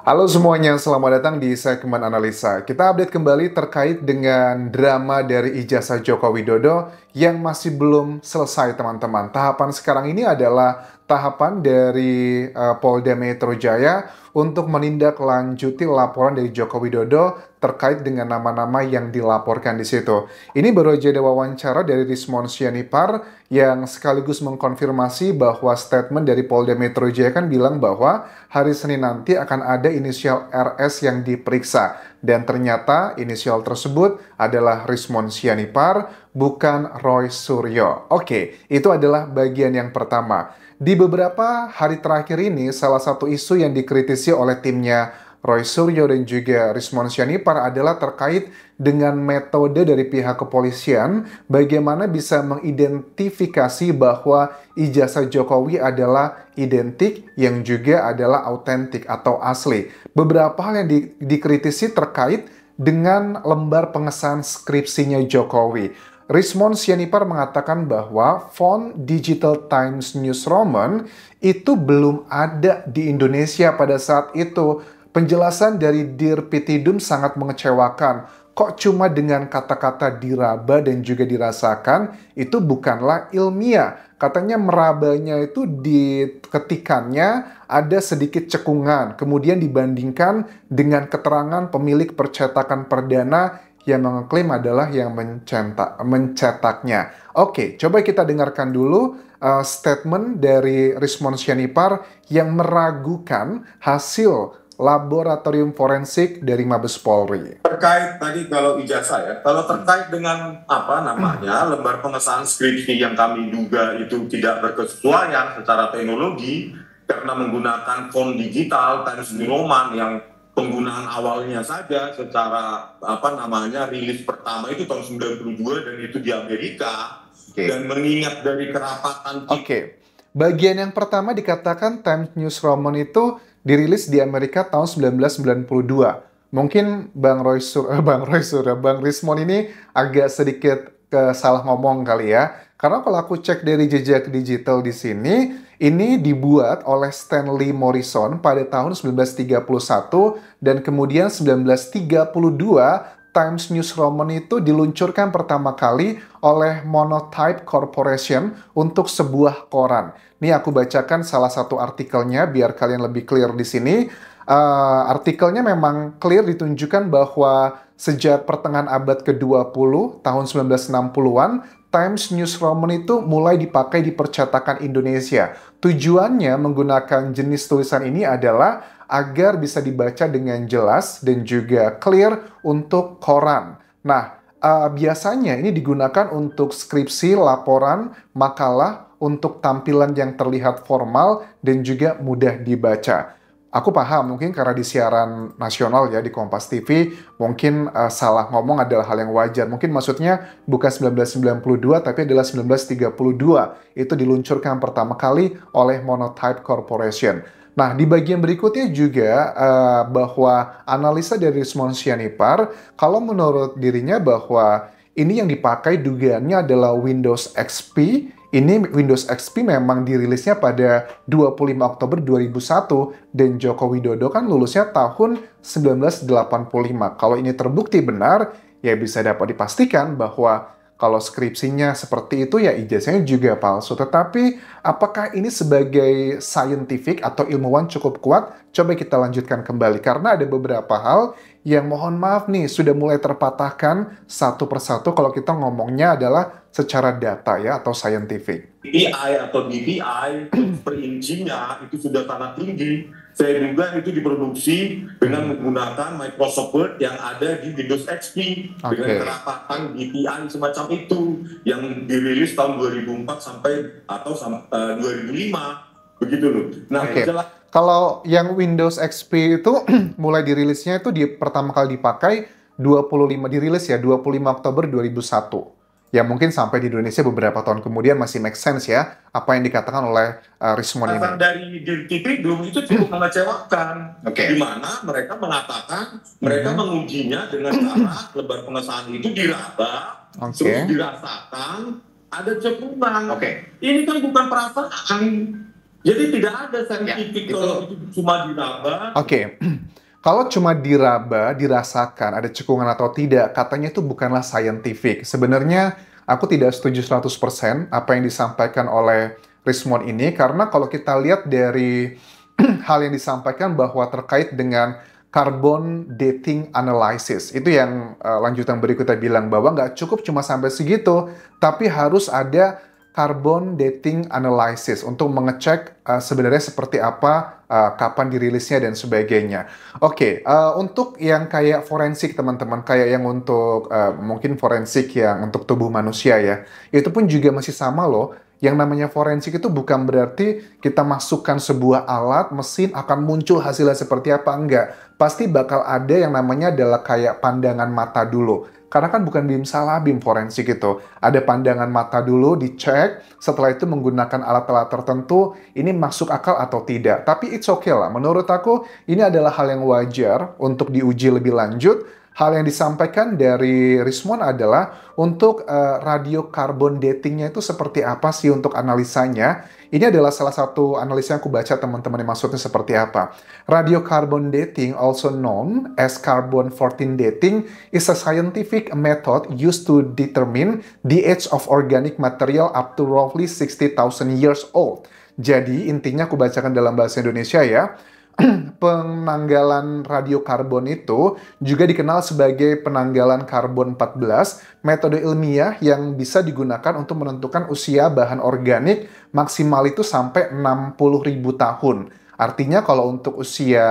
Halo semuanya, selamat datang di segmen analisa. Kita update kembali terkait dengan drama dari ijazah Joko Widodo yang masih belum selesai, teman-teman. Tahapan sekarang ini adalah tahapan dari Polda Metro Jaya untuk menindaklanjuti laporan dari Joko Widodo terkait dengan nama-nama yang dilaporkan di situ. Ini baru aja ada wawancara dari Rismon Sianipar yang sekaligus mengkonfirmasi bahwa statement dari Polda Metro Jaya kan bilang bahwa hari Senin nanti akan ada inisial RS yang diperiksa. Dan ternyata inisial tersebut adalah Rismon Sianipar, bukan Roy Suryo. Oke, itu adalah bagian yang pertama. Di beberapa hari terakhir ini, salah satu isu yang dikritisi oleh timnya Roy Suryo dan juga Rismon Sianipar adalah terkait dengan metode dari pihak kepolisian bagaimana bisa mengidentifikasi bahwa ijazah Jokowi adalah identik yang juga adalah autentik atau asli. Beberapa hal yang dikritisi terkait dengan lembar pengesahan skripsinya Jokowi. Rismon Sianipar mengatakan bahwa font Digital Times New Roman itu belum ada di Indonesia pada saat itu. Penjelasan dari Dir Pitidum sangat mengecewakan. Kok cuma dengan kata-kata diraba dan juga dirasakan, itu bukanlah ilmiah. Katanya merabanya itu di ketikannya ada sedikit cekungan, kemudian dibandingkan dengan keterangan pemilik percetakan perdana yang mengklaim adalah yang mencetaknya. Oke, coba kita dengarkan dulu statement dari Rismon Sianipar yang meragukan hasil laboratorium forensik dari Mabes Polri. Terkait tadi kalau ijazah ya, kalau terkait dengan apa namanya lembar pengesahan skripsi yang kami duga itu tidak berkesesuaian secara teknologi karena menggunakan font digital Times New Roman yang penggunaan awalnya saja secara apa namanya rilis pertama itu tahun 92 dan itu di Amerika. Dan mengingat dari kerapatan bagian yang pertama dikatakan Times New Roman itu dirilis di Amerika tahun 1992. Mungkin Bang Rismon ini agak sedikit salah ngomong kali ya. Karena kalau aku cek dari jejak digital di sini, ini dibuat oleh Stanley Morrison pada tahun 1931 dan kemudian 1932 Times New Roman itu diluncurkan pertama kali oleh Monotype Corporation untuk sebuah koran. Ini aku bacakan salah satu artikelnya biar kalian lebih clear di sini. Artikelnya memang clear ditunjukkan bahwa sejak pertengahan abad ke-20 tahun 1960-an, Times New Roman itu mulai dipakai di percetakan Indonesia. Tujuannya menggunakan jenis tulisan ini adalah agar bisa dibaca dengan jelas dan juga clear untuk koran. Nah, biasanya ini digunakan untuk skripsi, laporan, makalah, untuk tampilan yang terlihat formal dan juga mudah dibaca. Aku paham, mungkin karena di siaran nasional ya, di Kompas TV, mungkin salah ngomong adalah hal yang wajar. Mungkin maksudnya bukan 1992, tapi adalah 1932. Itu diluncurkan pertama kali oleh Monotype Corporation. Nah, di bagian berikutnya juga bahwa analisa dari Rismon Sianipar, kalau menurut dirinya bahwa ini yang dipakai dugaannya adalah Windows XP. Ini Windows XP memang dirilisnya pada 25 Oktober 2001 dan Joko Widodo kan lulusnya tahun 1985. Kalau ini terbukti benar, ya bisa dapat dipastikan bahwa kalau skripsinya seperti itu ya ijazahnya juga palsu. Tetapi apakah ini sebagai scientific atau ilmuwan cukup kuat? Coba kita lanjutkan kembali. Karena ada beberapa hal yang mohon maaf nih sudah mulai terpatahkan satu persatu kalau kita ngomongnya adalah secara data ya atau scientific. DPI atau DPI per inchinya itu sudah sangat tinggi. Saya duga itu diproduksi dengan menggunakan Microsoft Word yang ada di Windows XP dengan kerapatan DPI semacam itu yang dirilis tahun 2004 sampai atau 2005 begitu loh. Nah, kalau yang Windows XP itu mulai dirilisnya itu pertama kali dipakai 25 Oktober 2001. Ya mungkin sampai di Indonesia beberapa tahun kemudian masih make sense ya apa yang dikatakan oleh Rismon ini. Dari Dirtipidum itu cukup mengecewakan, di mana mereka mengatakan mereka mengujinya dengan cara lebar pengesahan itu diraba, terus dirasakan ada cekungan. Ini kan bukan perasaan, jadi tidak ada scientific kalau itu cuma diraba. Kalau cuma diraba, dirasakan, ada cekungan atau tidak, katanya itu bukanlah scientific. Sebenarnya aku tidak setuju 100% apa yang disampaikan oleh Rismond ini, karena kalau kita lihat dari hal yang disampaikan bahwa terkait dengan carbon dating analysis, itu yang lanjutan berikutnya bilang bahwa nggak cukup cuma sampai segitu, tapi harus ada carbon dating analysis untuk mengecek sebenarnya seperti apa, kapan dirilisnya dan sebagainya. Oke, untuk yang kayak forensik teman-teman, kayak yang untuk mungkin forensik yang untuk tubuh manusia ya, itu pun juga masih sama loh. Yang namanya forensik itu bukan berarti kita masukkan sebuah alat, mesin akan muncul hasilnya seperti apa, enggak. Pasti bakal ada yang namanya adalah kayak pandangan mata dulu. Karena kan bukan bim salah bim forensik itu. Ada pandangan mata dulu, dicek, setelah itu menggunakan alat-alat tertentu, ini masuk akal atau tidak. Tapi it's okay lah, menurut aku ini adalah hal yang wajar untuk diuji lebih lanjut. Hal yang disampaikan dari Rismond adalah untuk radiocarbon datingnya itu seperti apa sih untuk analisanya. Ini adalah salah satu analisa yang aku baca teman-teman yang maksudnya seperti apa. Radiocarbon dating, also known as carbon-14 dating, is a scientific method used to determine the age of organic material up to roughly 60,000 years old. Jadi intinya aku bacakan dalam bahasa Indonesia ya. Penanggalan radiokarbon itu juga dikenal sebagai penanggalan karbon 14, metode ilmiah yang bisa digunakan untuk menentukan usia bahan organik maksimal itu sampai 60.000 tahun. Artinya kalau untuk usia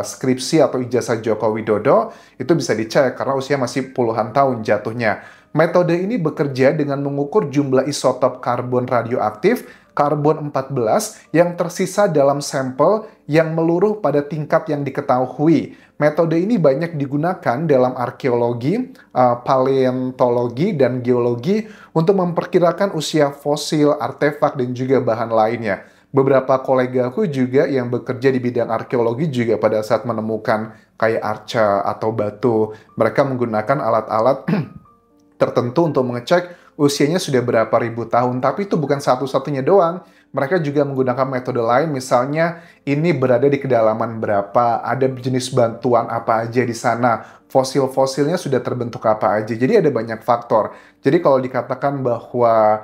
skripsi atau ijazah Joko Widodo itu bisa dicek karena usia masih puluhan tahun jatuhnya. Metode ini bekerja dengan mengukur jumlah isotop karbon radioaktif karbon 14 yang tersisa dalam sampel yang meluruh pada tingkat yang diketahui. Metode ini banyak digunakan dalam arkeologi, paleontologi, dan geologi untuk memperkirakan usia fosil, artefak, dan juga bahan lainnya. Beberapa kolegaku juga yang bekerja di bidang arkeologi juga pada saat menemukan kayak arca atau batu, mereka menggunakan alat-alat tertentu untuk mengecek usianya sudah berapa ribu tahun. Tapi itu bukan satu-satunya doang. Mereka juga menggunakan metode lain, misalnya ini berada di kedalaman berapa, ada jenis bantuan apa aja di sana, fosil-fosilnya sudah terbentuk apa aja. Jadi ada banyak faktor. Jadi kalau dikatakan bahwa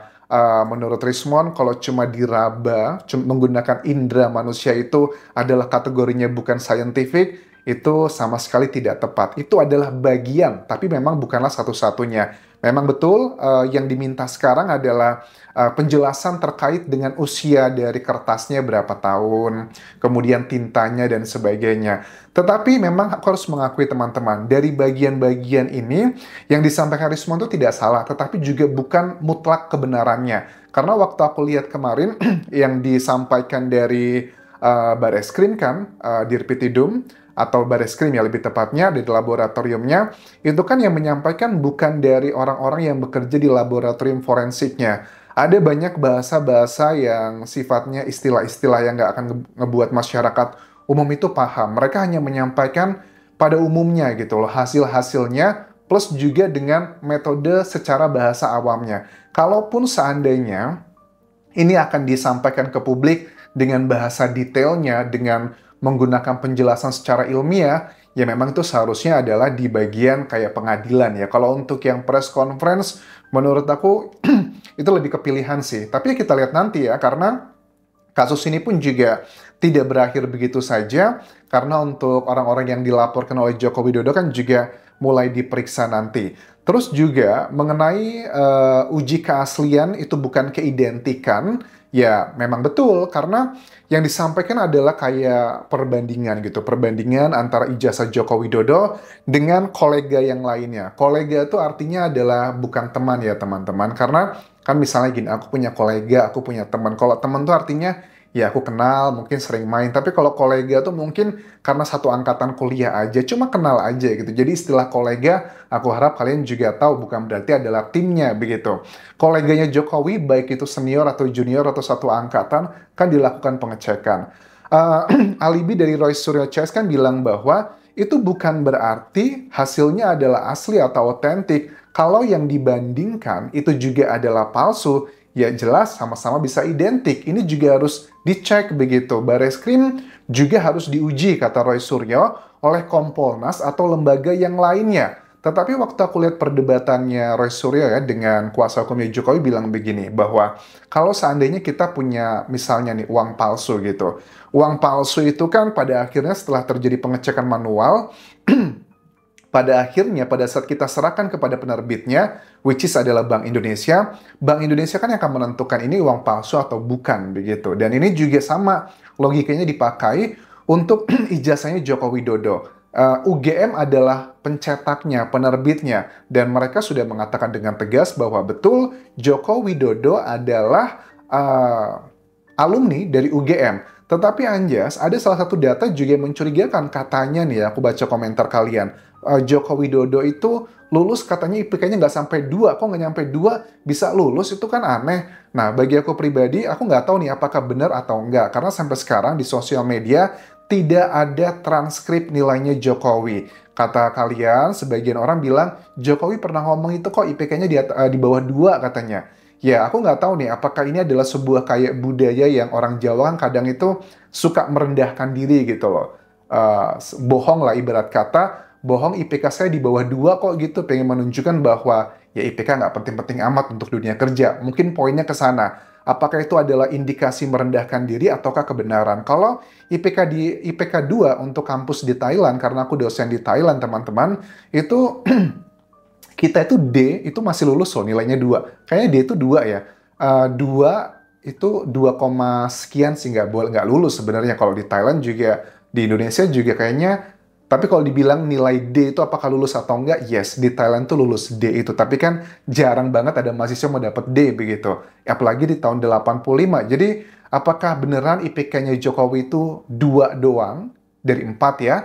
menurut Rismond, kalau cuma diraba, menggunakan indera manusia itu adalah kategorinya bukan scientific, itu sama sekali tidak tepat. Itu adalah bagian, tapi memang bukanlah satu-satunya. Memang betul yang diminta sekarang adalah penjelasan terkait dengan usia dari kertasnya berapa tahun, kemudian tintanya dan sebagainya. Tetapi memang aku harus mengakui teman-teman, dari bagian-bagian ini yang disampaikan Rismond itu tidak salah, tetapi juga bukan mutlak kebenarannya. Karena waktu aku lihat kemarin yang disampaikan dari Bareskrim kan, Dirpitidum, atau Bareskrim ya lebih tepatnya, di laboratoriumnya, itu kan yang menyampaikan bukan dari orang-orang yang bekerja di laboratorium forensiknya. Ada banyak bahasa-bahasa yang sifatnya istilah-istilah yang nggak akan ngebuat masyarakat umum itu paham. Mereka hanya menyampaikan pada umumnya gitu loh, hasil-hasilnya, plus juga dengan metode secara bahasa awamnya. Kalaupun seandainya ini akan disampaikan ke publik dengan bahasa detailnya, dengan menggunakan penjelasan secara ilmiah, ya memang itu seharusnya adalah di bagian kayak pengadilan ya. Kalau untuk yang press conference, menurut aku itu lebih kepilihan sih. Tapi kita lihat nanti ya, karena kasus ini pun juga tidak berakhir begitu saja, karena untuk orang-orang yang dilaporkan oleh Joko Widodo kan juga mulai diperiksa nanti. Terus juga mengenai uji keaslian itu bukan keidentikan, ya memang betul, karena yang disampaikan adalah kayak perbandingan gitu, perbandingan antara ijazah Joko Widodo dengan kolega yang lainnya. Kolega itu artinya adalah bukan teman ya teman-teman, karena kan misalnya gini, aku punya kolega, aku punya teman. Kalau teman tuh artinya ya aku kenal, mungkin sering main. Tapi kalau kolega tuh mungkin karena satu angkatan kuliah aja, cuma kenal aja gitu. Jadi istilah kolega, aku harap kalian juga tahu bukan berarti adalah timnya begitu. Koleganya Jokowi, baik itu senior atau junior atau satu angkatan, kan dilakukan pengecekan. Alibi dari Roy Suryo CS kan bilang bahwa itu bukan berarti hasilnya adalah asli atau otentik. Kalau yang dibandingkan itu juga adalah palsu, ya jelas sama-sama bisa identik. Ini juga harus dicek begitu. Bareskrim juga harus diuji, kata Roy Suryo, oleh Kompolnas atau lembaga yang lainnya. Tetapi waktu aku lihat perdebatannya Roy Suryo ya dengan kuasa hukumnya Jokowi bilang begini, bahwa kalau seandainya kita punya misalnya nih uang palsu gitu. Uang palsu itu kan pada akhirnya setelah terjadi pengecekan manual, pada akhirnya pada saat kita serahkan kepada penerbitnya, which is adalah Bank Bank Indonesia kan yang akan menentukan ini uang palsu atau bukan begitu. Dan ini juga sama logikanya dipakai untuk ijazahnya Joko Widodo. UGM adalah pencetaknya, penerbitnya, dan mereka sudah mengatakan dengan tegas bahwa betul Joko Widodo adalah alumni dari UGM. Tetapi Anjas, ada salah satu data juga yang mencurigakan, katanya nih, aku baca komentar kalian. Joko Widodo itu lulus katanya IPK-nya nggak sampai 2, kok nggak nyampe 2 bisa lulus, itu kan aneh. Nah, bagi aku pribadi, aku nggak tahu nih apakah benar atau enggak, karena sampai sekarang di sosial media tidak ada transkrip nilainya Jokowi. Kata kalian, sebagian orang bilang, Jokowi pernah ngomong itu kok IPK-nya di bawah 2 katanya. Ya, aku nggak tahu nih, apakah ini adalah sebuah kayak budaya yang orang Jawa kan kadang itu suka merendahkan diri gitu loh. Bohong lah ibarat kata, bohong IPK saya di bawah 2 kok gitu, pengen menunjukkan bahwa ya IPK nggak penting-penting amat untuk dunia kerja. Mungkin poinnya ke sana. Apakah itu adalah indikasi merendahkan diri ataukah kebenaran? Kalau IPK 2 untuk kampus di Thailand, karena aku dosen di Thailand teman-teman, itu kita itu D itu masih lulus loh, nilainya 2. Kayaknya D itu 2 ya. 2 itu 2, sekian sih nggak lulus sebenarnya. Kalau di Thailand juga, di Indonesia juga kayaknya. Tapi kalau dibilang nilai D itu apakah lulus atau enggak? Yes, di Thailand tuh lulus D itu. Tapi kan jarang banget ada mahasiswa mau dapat D begitu. Apalagi di tahun 85. Jadi apakah beneran IPK-nya Jokowi itu 2 doang dari 4 ya?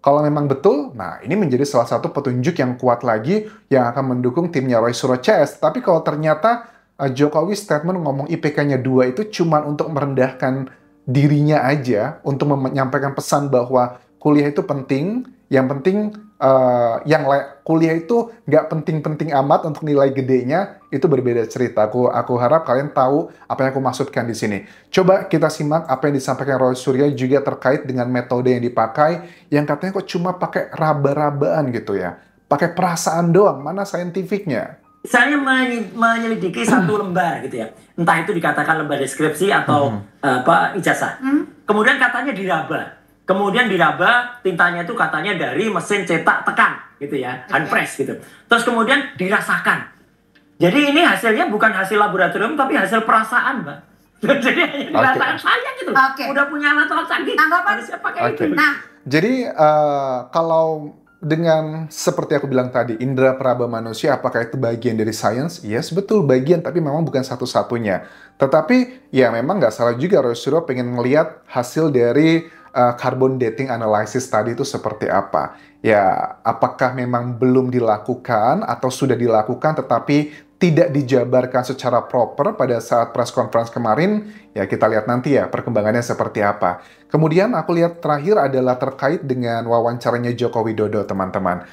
Kalau memang betul, nah ini menjadi salah satu petunjuk yang kuat lagi yang akan mendukung timnya Roy Suryo CS. Tapi kalau ternyata Jokowi statement ngomong IPK-nya 2 itu cuma untuk merendahkan dirinya aja, untuk menyampaikan pesan bahwa kuliah itu penting, yang penting kuliah itu nggak penting-penting amat untuk nilai gedenya, itu berbeda cerita. Aku harap kalian tahu apa yang aku maksudkan di sini. Coba kita simak apa yang disampaikan Roy Suryo juga terkait dengan metode yang dipakai, yang katanya kok cuma pakai raba-rabaan gitu ya. Pakai perasaan doang, mana saintifiknya? Saya menyelidiki satu lembar gitu ya. Entah itu dikatakan lembar deskripsi atau ijazah. Kemudian katanya diraba. Kemudian diraba, tintanya itu katanya dari mesin cetak tekan, gitu ya, hand press gitu. Terus kemudian dirasakan. Jadi ini hasilnya bukan hasil laboratorium, tapi hasil perasaan, Mbak. Jadi hanya dirasakan saya gitu. Udah punya alat-alat canggih. Harusnya pakai itu. Nah, jadi kalau dengan seperti aku bilang tadi, indera peraba manusia, apakah itu bagian dari sains? Yes, betul bagian, tapi memang bukan satu-satunya. Tetapi ya memang nggak salah juga Roy Suryo pengen ngelihat hasil dari carbon dating analysis tadi itu seperti apa. Ya, apakah memang belum dilakukan atau sudah dilakukan tetapi tidak dijabarkan secara proper pada saat press conference kemarin, ya kita lihat nanti ya perkembangannya seperti apa. Kemudian aku lihat terakhir adalah terkait dengan wawancaranya Joko Widodo, teman-teman.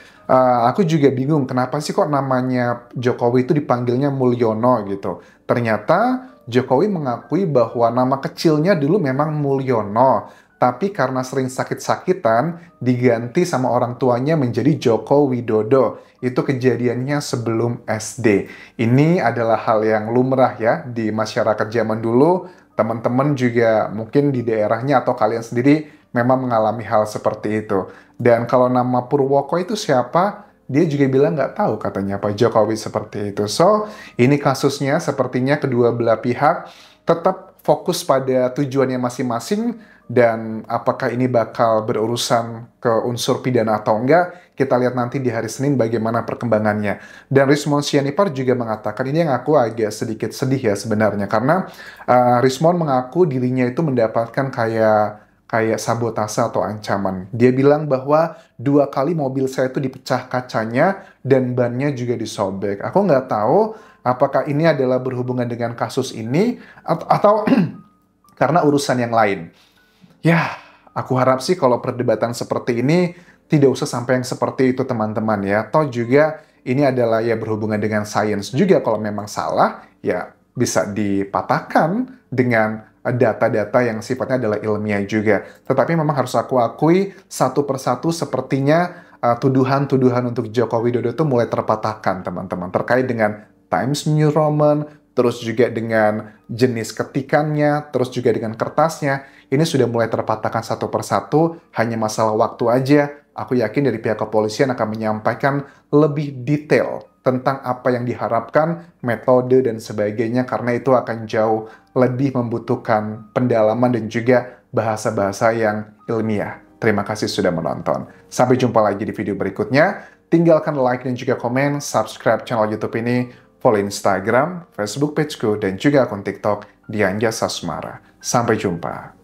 Aku juga bingung kenapa sih kok namanya Jokowi itu dipanggilnya Mulyono gitu. Ternyata Jokowi mengakui bahwa nama kecilnya dulu memang Mulyono. Tapi karena sering sakit-sakitan, diganti sama orang tuanya menjadi Joko Widodo. Itu kejadiannya sebelum SD. Ini adalah hal yang lumrah ya di masyarakat zaman dulu. Teman-teman juga mungkin di daerahnya atau kalian sendiri memang mengalami hal seperti itu. Dan kalau nama Purwoko itu siapa? Dia juga bilang nggak tahu katanya Pak Jokowi seperti itu. So, ini kasusnya sepertinya kedua belah pihak tetap fokus pada tujuannya masing-masing. Dan apakah ini bakal berurusan ke unsur pidana atau enggak, kita lihat nanti di hari Senin bagaimana perkembangannya. Dan Rismond Sianipar juga mengatakan, ini yang aku agak sedikit sedih ya sebenarnya, karena Rismond mengaku dirinya itu mendapatkan kayak sabotase atau ancaman. Dia bilang bahwa 2 kali mobil saya itu dipecah kacanya dan bannya juga disobek. Aku nggak tahu apakah ini adalah berhubungan dengan kasus ini atau karena urusan yang lain. Ya, aku harap sih kalau perdebatan seperti ini tidak usah sampai yang seperti itu teman-teman ya. Toh juga ini adalah ya berhubungan dengan sains juga, kalau memang salah ya bisa dipatahkan dengan data-data yang sifatnya adalah ilmiah juga. Tetapi memang harus aku akui satu persatu sepertinya tuduhan-tuduhan untuk Joko Widodo itu mulai terpatahkan, teman-teman. Terkait dengan Times New Roman, terus juga dengan jenis ketikannya, terus juga dengan kertasnya. Ini sudah mulai terpatahkan satu persatu, hanya masalah waktu aja. Aku yakin dari pihak kepolisian akan menyampaikan lebih detail tentang apa yang diharapkan, metode, dan sebagainya, karena itu akan jauh lebih membutuhkan pendalaman dan juga bahasa-bahasa yang ilmiah. Terima kasih sudah menonton. Sampai jumpa lagi di video berikutnya. Tinggalkan like dan juga komen, subscribe channel YouTube ini, follow Instagram, Facebook pageku, dan juga akun TikTok Dian Jasa Asmara. Sampai jumpa.